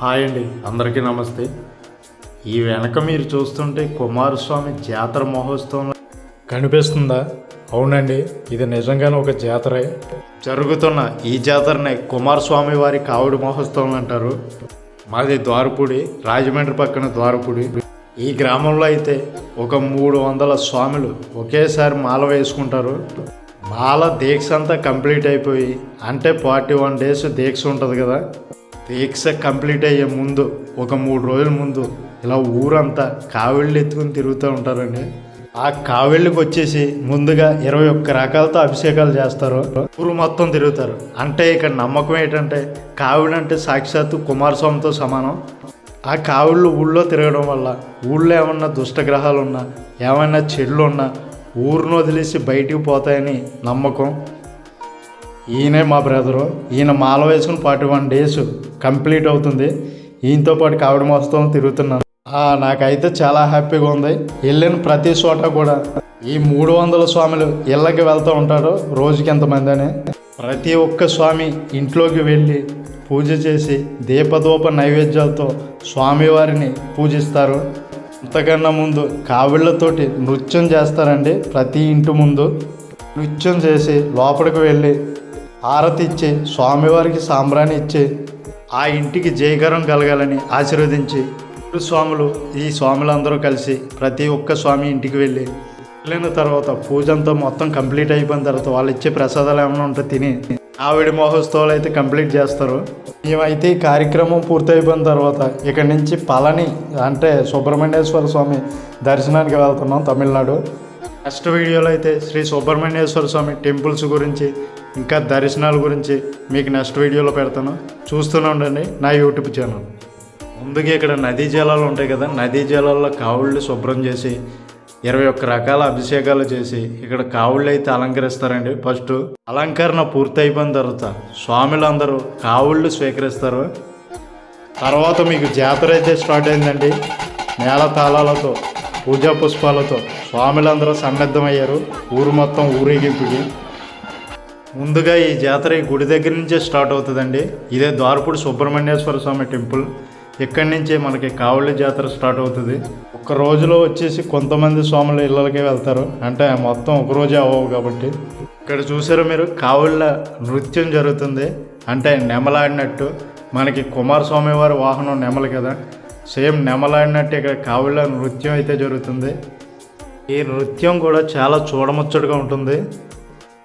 Hi అండి, అందరికీ నమస్తే. ఈ వెనక మీరు చూస్తుంటే కుమారస్వామి జాతర మహోత్సవం కనిపిస్తుందా? అవునండి, ఇది నిజంగానే ఒక జాతరే. జరుగుతున్న ఈ జాతరనే కుమారస్వామి వారి కావుడి మహోత్సవం అంటారు. మాది ద్వారపూడి, రాజమండ్రి పక్కన ద్వారపూడి. ఈ గ్రామంలో అయితే ఒక 300 స్వాములు ఒకేసారి మాల వేసుకుంటారు. మాల దీక్ష అంతా కంప్లీట్ అయిపోయి, అంటే 41 days దీక్ష ఉంటుంది కదా, దీక్ష కంప్లీట్ అయ్యే ముందు ఒక 3 రోజుల ముందు ఇలా ఊరంతా కావిళ్ళు ఎత్తుకుని తిరుగుతూ ఉంటారండి. ఆ కావిళ్ళకి వచ్చేసి ముందుగా 21 రకాలతో అభిషేకాలు చేస్తారు. ఊరు మొత్తం తిరుగుతారు. అంటే ఇక్కడ నమ్మకం ఏంటంటే కావిడి అంటే సాక్షాత్తు కుమారస్వామితో సమానం. ఆ కావిళ్ళు ఊళ్ళో తిరగడం వల్ల ఊళ్ళో ఏమన్నా దుష్టగ్రహాలు ఉన్నా, ఏమైనా చెట్లు ఉన్నా ఊరిని వదిలేసి బయటికి పోతాయని నమ్మకం. ఈయనే మా బ్రదరు. ఈయన మాల వేసుకుని 41 days కంప్లీట్ అవుతుంది. ఈయనతో పాటు కావిడి మోస్తాం తిరుగుతున్నాను. నాకైతే చాలా హ్యాపీగా ఉంది. వెళ్ళిన ప్రతి చోట కూడా ఈ 300 స్వాములు ఇళ్ళకి వెళ్తూ ఉంటారు. రోజుకి ఎంతమంది అని ప్రతి ఒక్క స్వామి ఇంట్లోకి వెళ్ళి పూజ చేసి దీపధూప నైవేద్యాలతో స్వామివారిని పూజిస్తారు. అంతకన్నా ముందు కావిళ్ళతోటి నృత్యం చేస్తారండి. ప్రతి ఇంటి ముందు నృత్యం చేసి లోపలికి వెళ్ళి హారతి ఇచ్చి స్వామివారికి సాంబ్రాణి ఇచ్చి ఆ ఇంటికి జయకరం కలగాలని ఆశీర్వదించి స్వాములు ఈ స్వాములందరూ కలిసి ప్రతి ఒక్క స్వామి ఇంటికి వెళ్ళిన తర్వాత పూజ అంతా మొత్తం కంప్లీట్ అయిపోయిన తర్వాత వాళ్ళు ఇచ్చే ప్రసాదాలు ఏమైనా ఉంటే తిని ఆవిడ మహోత్సవాలు అయితే కంప్లీట్ చేస్తారు. మేమైతే ఈ కార్యక్రమం పూర్తయిపోయిన తర్వాత ఇక్కడి నుంచి పళని అంటే సుబ్రహ్మణ్యేశ్వర స్వామి దర్శనానికి వెళ్తున్నాం, తమిళనాడు. నెక్స్ట్ వీడియోలో అయితే శ్రీ సుబ్రహ్మణ్యేశ్వర స్వామి టెంపుల్స్ గురించి ఇంకా దర్శనాల గురించి మీకు నెక్స్ట్ వీడియోలో పెడతాను. చూస్తూనే ఉండండి నా యూట్యూబ్ ఛానల్. ముందుగా ఇక్కడ నదీ జలాలు ఉంటాయి కదా, నదీ జలాల్లో కావుళ్ళు శుభ్రం చేసి 21 రకాల అభిషేకాలు చేసి ఇక్కడ కావుళ్ళు అయితే అలంకరిస్తారండి. ఫస్ట్ అలంకరణ పూర్తి అయిపోయిన తర్వాత స్వాములందరూ కావుళ్ళు స్వీకరిస్తారు. తర్వాత మీకు జాతర అయితే స్టార్ట్ అయిందండి. మేళ తాళాలతో పూజా పుష్పాలతో స్వాములందరూ సన్నద్ధమయ్యారు. ఊరు మొత్తం ఊరేగింపుకి. ముందుగా ఈ జాతర ఈ గుడి దగ్గర నుంచే స్టార్ట్ అవుతుందండి. ఇదే ద్వారపూడి సుబ్రహ్మణ్యేశ్వర స్వామి టెంపుల్. ఇక్కడి నుంచే మనకి కావుళ్ళ జాతర స్టార్ట్ అవుతుంది. ఒక రోజులో వచ్చేసి కొంతమంది స్వాములు ఇళ్ళకే వెళ్తారు, అంటే మొత్తం ఒక రోజే అవ్వవు కాబట్టి. ఇక్కడ చూసారు మీరు కావుళ్ళ నృత్యం జరుగుతుంది. అంటే నెమలాడినట్టు, మనకి కుమారస్వామి వారి వాహనం నెమలు కదా, సేమ్ నెమలాడినట్టు ఇక్కడ కావుళ్ళ నృత్యం అయితే జరుగుతుంది. ఈ నృత్యం కూడా చాలా చూడముచ్చటగా ఉంటుంది.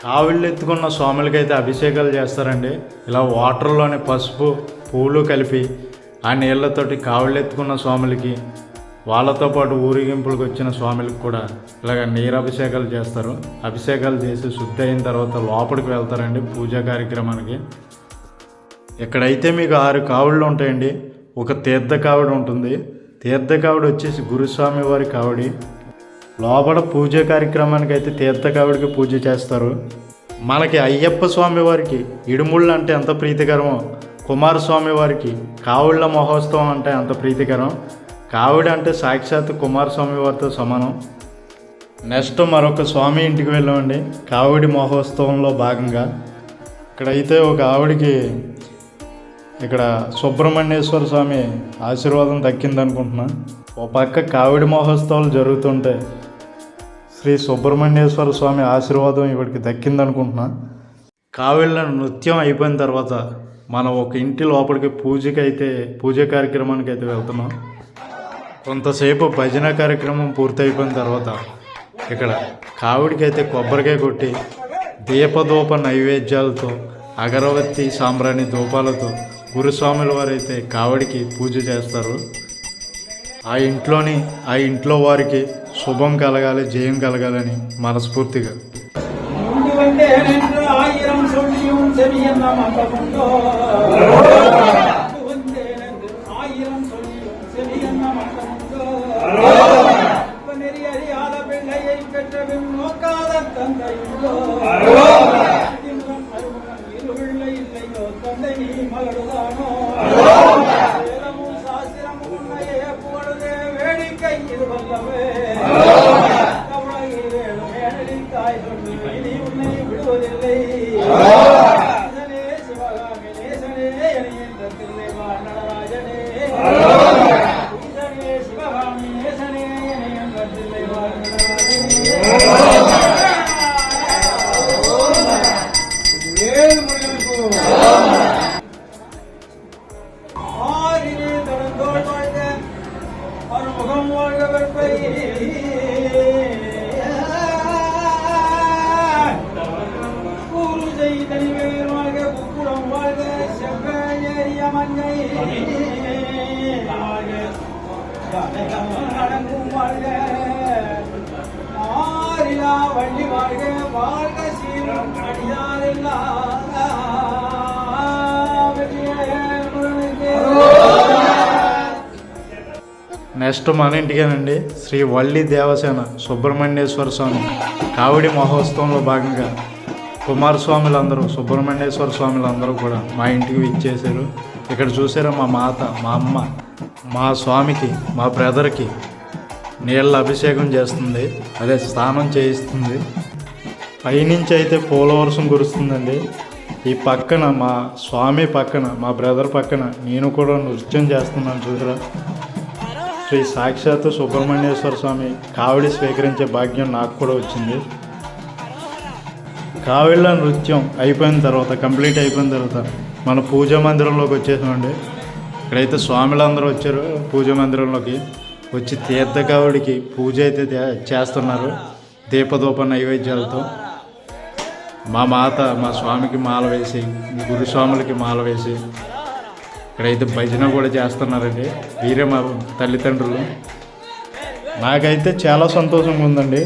కావిళ్ళు ఎత్తుకున్న స్వాములకైతే అభిషేకాలు చేస్తారండి. ఇలా వాటర్లోనే పసుపు పూలు కలిపి ఆ నీళ్లతోటి కావిళ్ళు ఎత్తుకున్న స్వాములకి, వాళ్ళతో పాటు ఊరేగింపులకు వచ్చిన స్వాములకి కూడా ఇలాగ నీరు అభిషేకాలు చేస్తారు. అభిషేకాలు చేసి శుద్ధి అయిన తర్వాత లోపలికి వెళ్తారండి పూజా కార్యక్రమానికి. ఇక్కడైతే మీకు 6 కావిళ్ళు ఉంటాయండి. ఒక తీర్థ కావిడి ఉంటుంది. తీర్థ కావిడి వచ్చేసి గురుస్వామి వారి కావిడి. లోపల పూజ కార్యక్రమానికి అయితే తీర్థ కావిడికి పూజ చేస్తారు. మనకి అయ్యప్ప స్వామి వారికి ఇడుముళ్ళు అంటే ఎంత ప్రీతికరమో, కుమారస్వామి వారికి కావుళ్ళ మహోత్సవం అంటే అంత ప్రీతికరం. కావిడి అంటే సాక్షాత్తు కుమారస్వామి వారితో సమానం. నెక్స్ట్ మరొక స్వామి ఇంటికి వెళ్ళామండి కావిడి మహోత్సవంలో భాగంగా. ఇక్కడైతే ఒక ఆవిడికి ఇక్కడ సుబ్రహ్మణ్యేశ్వర స్వామి ఆశీర్వాదం దక్కిందనుకుంటున్నా. ఓ పక్క కావిడి మహోత్సవాలు జరుగుతుంటే శ్రీ సుబ్రహ్మణ్యేశ్వర స్వామి ఆశీర్వాదం ఇవిడికి దక్కిందనుకుంటున్నా. కావిళ్ళ నృత్యం అయిపోయిన తర్వాత మనం ఒక ఇంటి లోపలికి పూజ కార్యక్రమానికి అయితే వెళ్తున్నాం. కొంతసేపు భజన కార్యక్రమం పూర్తయిపోయిన తర్వాత ఇక్కడ కావిడికి అయితే కొబ్బరికాయ కొట్టి దీపధూప నైవేద్యాలతో అగరవత్తి సాంబ్రాణి ధూపాలతో గురుస్వాముల వారైతే కావిడికి పూజ చేస్తారు. ఆ ఇంట్లో వారికి శుభం కలగాలి, జయం కలగాలని మనస్ఫూర్తిగా. ಶಿವಗಾಮಿನೇಶನೇ வள்ளி வாழ்க வாழ்க சீரும் నెక్స్ట్ మన ఇంటికేనండి శ్రీ వల్లి దేవసేన సుబ్రహ్మణ్యేశ్వర స్వామి కావడి మహోత్సవంలో భాగంగా కుమారస్వాములందరూ సుబ్రహ్మణ్యేశ్వర స్వాములందరూ కూడా మా ఇంటికి విచ్చేశారు. ఇక్కడ చూసారా మా మాత, మా అమ్మ, మా స్వామికి, మా బ్రదర్కి నీళ్ళ అభిషేకం చేస్తుంది, అదే స్నానం చేయిస్తుంది. పైనుంచి అయితే పూలవర్షం కురుస్తుందండి. ఈ పక్కన మా స్వామి పక్కన, మా బ్రదర్ పక్కన నేను కూడా నృత్యం చేస్తున్నాను. చూసారా, శ్రీ సాక్షాత్తు సుబ్రహ్మణ్యేశ్వర స్వామి కావడి స్వీకరించే భాగ్యం నాకు కూడా వచ్చింది. కావిళ్ళ నృత్యం అయిపోయిన తర్వాత, కంప్లీట్ అయిపోయిన తర్వాత మన పూజా మందిరంలోకి వచ్చేసామండి. ఇక్కడైతే స్వాములందరూ వచ్చారు. పూజా మందిరంలోకి వచ్చి తీర్థ కావుడికి పూజ అయితే చేస్తున్నారు దీపదూప నైవేద్యాలతో. మా మాత మా స్వామికి మాల వేసి, గురుస్వాములకి మాల వేసి ఇక్కడైతే భజన కూడా చేస్తున్నారండి. వీరే మా తల్లిదండ్రులు. నాకైతే చాలా సంతోషంగా ఉందండి,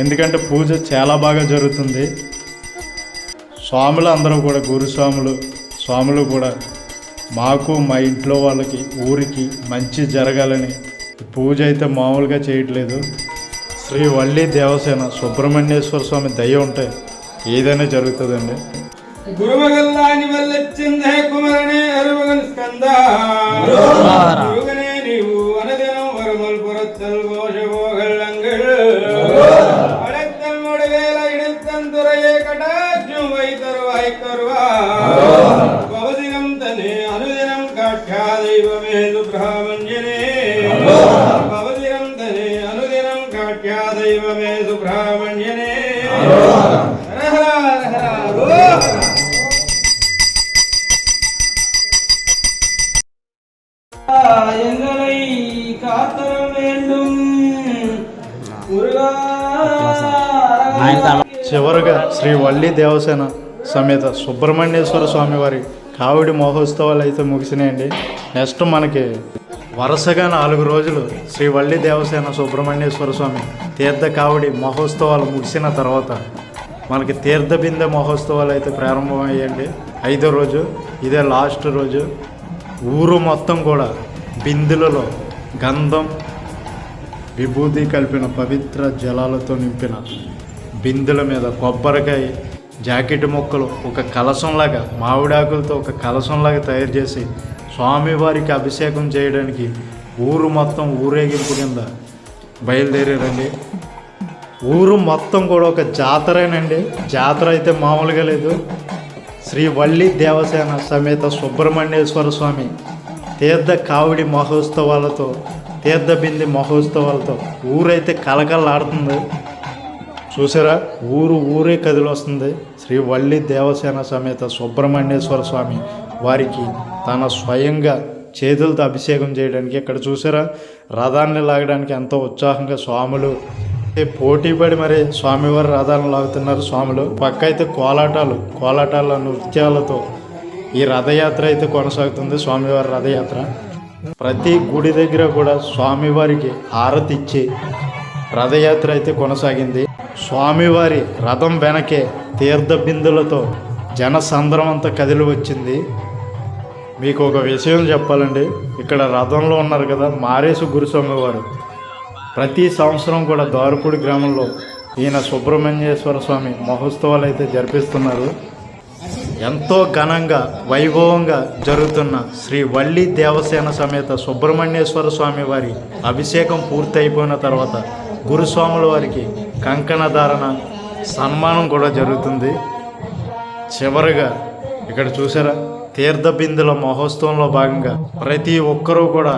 ఎందుకంటే పూజ చాలా బాగా జరుగుతుంది. స్వాములు అందరూ కూడా, గురుస్వాములు, స్వాములు కూడా మాకు, మా ఇంట్లో వాళ్ళకి, ఊరికి మంచి జరగాలని పూజ అయితే మామూలుగా చేయట్లేదు. శ్రీ వల్లి దేవసేన సుబ్రహ్మణ్యేశ్వర స్వామి దయ ఉంటే ఏదైనా జరుగుతుందండి. గురుమగల్లాని వల్లొచ్చిందే కుమరనే అరుమగన్ స్కంద గురుగనే నీవు అనదినం వరమల్ పురత్తల్ ఘోషగోగల్లంగల్ అడత్తల్ మొడవేల ఇడత్తన్ దురయే కటాక్షం వైతరువాయ్ కరువా భవదినం తనే అనుదినం కాఠ్యా దైవమే సుబ్రహ్మణ్యనే భవదినం తనే అనుదినం కాఠ్యా దైవమే సుబ్రహ్మణ్యనే. చివరగా శ్రీ వల్లి దేవసేన సమేత సుబ్రహ్మణ్యేశ్వర స్వామి వారి కావిడి మహోత్సవాలు అయితే ముగిసినాయండి. నెక్స్ట్ మనకి వరుసగా 4 రోజులు శ్రీ వల్లి దేవసేన సుబ్రహ్మణ్యేశ్వర స్వామి తీర్థ కావిడి మహోత్సవాలు ముగిసిన తర్వాత మనకి తీర్థ బిందె మహోత్సవాలు అయితే ప్రారంభమయ్యాయండి. 5వ రోజు, ఇదే లాస్ట్ రోజు. ఊరు మొత్తం కూడా బిందెలలో గంధం, విభూతి కలిపిన పవిత్ర జలాలతో నింపిన బిందెల మీద కొబ్బరికాయ, జాకెట్ ముక్కలు, ఒక కలశంలాగా మామిడాకులతో ఒక కలశంలాగా తయారు చేసి స్వామివారికి అభిషేకం చేయడానికి ఊరు మొత్తం ఊరేగింపు కింద బయలుదేరారండి. ఊరు మొత్తం కూడా ఒక జాతరేనండి. జాతర అయితే మామూలుగా లేదు. శ్రీ వల్లి దేవసేన సమేత సుబ్రహ్మణ్యేశ్వర స్వామి తీర్థ కావిడి మహోత్సవాలతో, తీర్థ బింది మహోత్సవాలతో ఊరైతే కలకలాడుతుంది. చూసారా, ఊరే కదిలొస్తుంది. శ్రీ వల్లి దేవసేన సమేత సుబ్రహ్మణ్యేశ్వర స్వామి వారికి తన స్వయంగా చేతులతో అభిషేకం చేయడానికి. ఇక్కడ చూసారా, రథాన్ని లాగడానికి ఎంతో ఉత్సాహంగా స్వాములు పోటీపడి మరి స్వామివారి రథాలను లాగుతున్నారు స్వాములు. పక్క అయితే కోలాటాల నృత్యాలతో ఈ రథయాత్ర అయితే కొనసాగుతుంది. స్వామివారి రథయాత్ర ప్రతి గుడి దగ్గర కూడా స్వామివారికి హారతి ఇచ్చి రథయాత్ర అయితే కొనసాగింది. స్వామివారి రథం వెనకే తీర్థ బిందులతో జనసంద్రం అంతా కదిలి వచ్చింది. మీకు ఒక విషయం చెప్పాలండి, ఇక్కడ రథంలో ఉన్నారు కదా మారేసు గురుస్వామి వారు. ప్రతి సంవత్సరం కూడా దారుపూడి గ్రామంలో ఈయన సుబ్రహ్మణ్యేశ్వర స్వామి మహోత్సవాలు అయితే జరిపిస్తున్నారు. ఎంతో ఘనంగా వైభవంగా జరుగుతున్న శ్రీ వల్లి దేవసేన సమేత సుబ్రహ్మణ్యేశ్వర స్వామి వారి అభిషేకం పూర్తి అయిపోయిన తర్వాత గురుస్వాముల వారికి కంకణ ధారణ, సన్మానం కూడా జరుగుతుంది. చివరిగా ఇక్కడ చూసారా, తీర్థ బిందుల మహోత్సవంలో భాగంగా ప్రతి ఒక్కరూ కూడా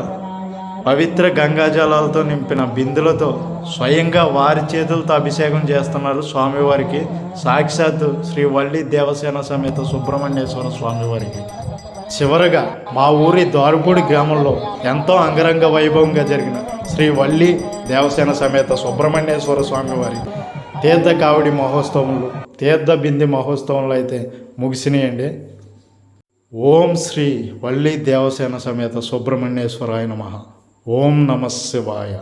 పవిత్ర గంగాజలాలతో నింపిన బిందులతో స్వయంగా వారి చేతులతో అభిషేకం చేస్తున్నారు స్వామివారికి. సాక్షాత్తు శ్రీ వల్లి దేవసేన సమేత సుబ్రహ్మణ్యేశ్వర స్వామివారికి. చివరగా మా ఊరి దారుపూడి గ్రామంలో ఎంతో అంగరంగ వైభవంగా జరిగిన శ్రీ వల్లి దేవసేన సమేత సుబ్రహ్మణ్యేశ్వర స్వామివారి తీర్థ కావడి మహోత్సవంలో, తీర్థ బింది మహోత్సవంలో అయితే ముగిసినాయండి. ఓం శ్రీ వల్లి దేవసేన సమేత సుబ్రహ్మణ్యేశ్వరాయ నమః. ఓం నమః శివాయ.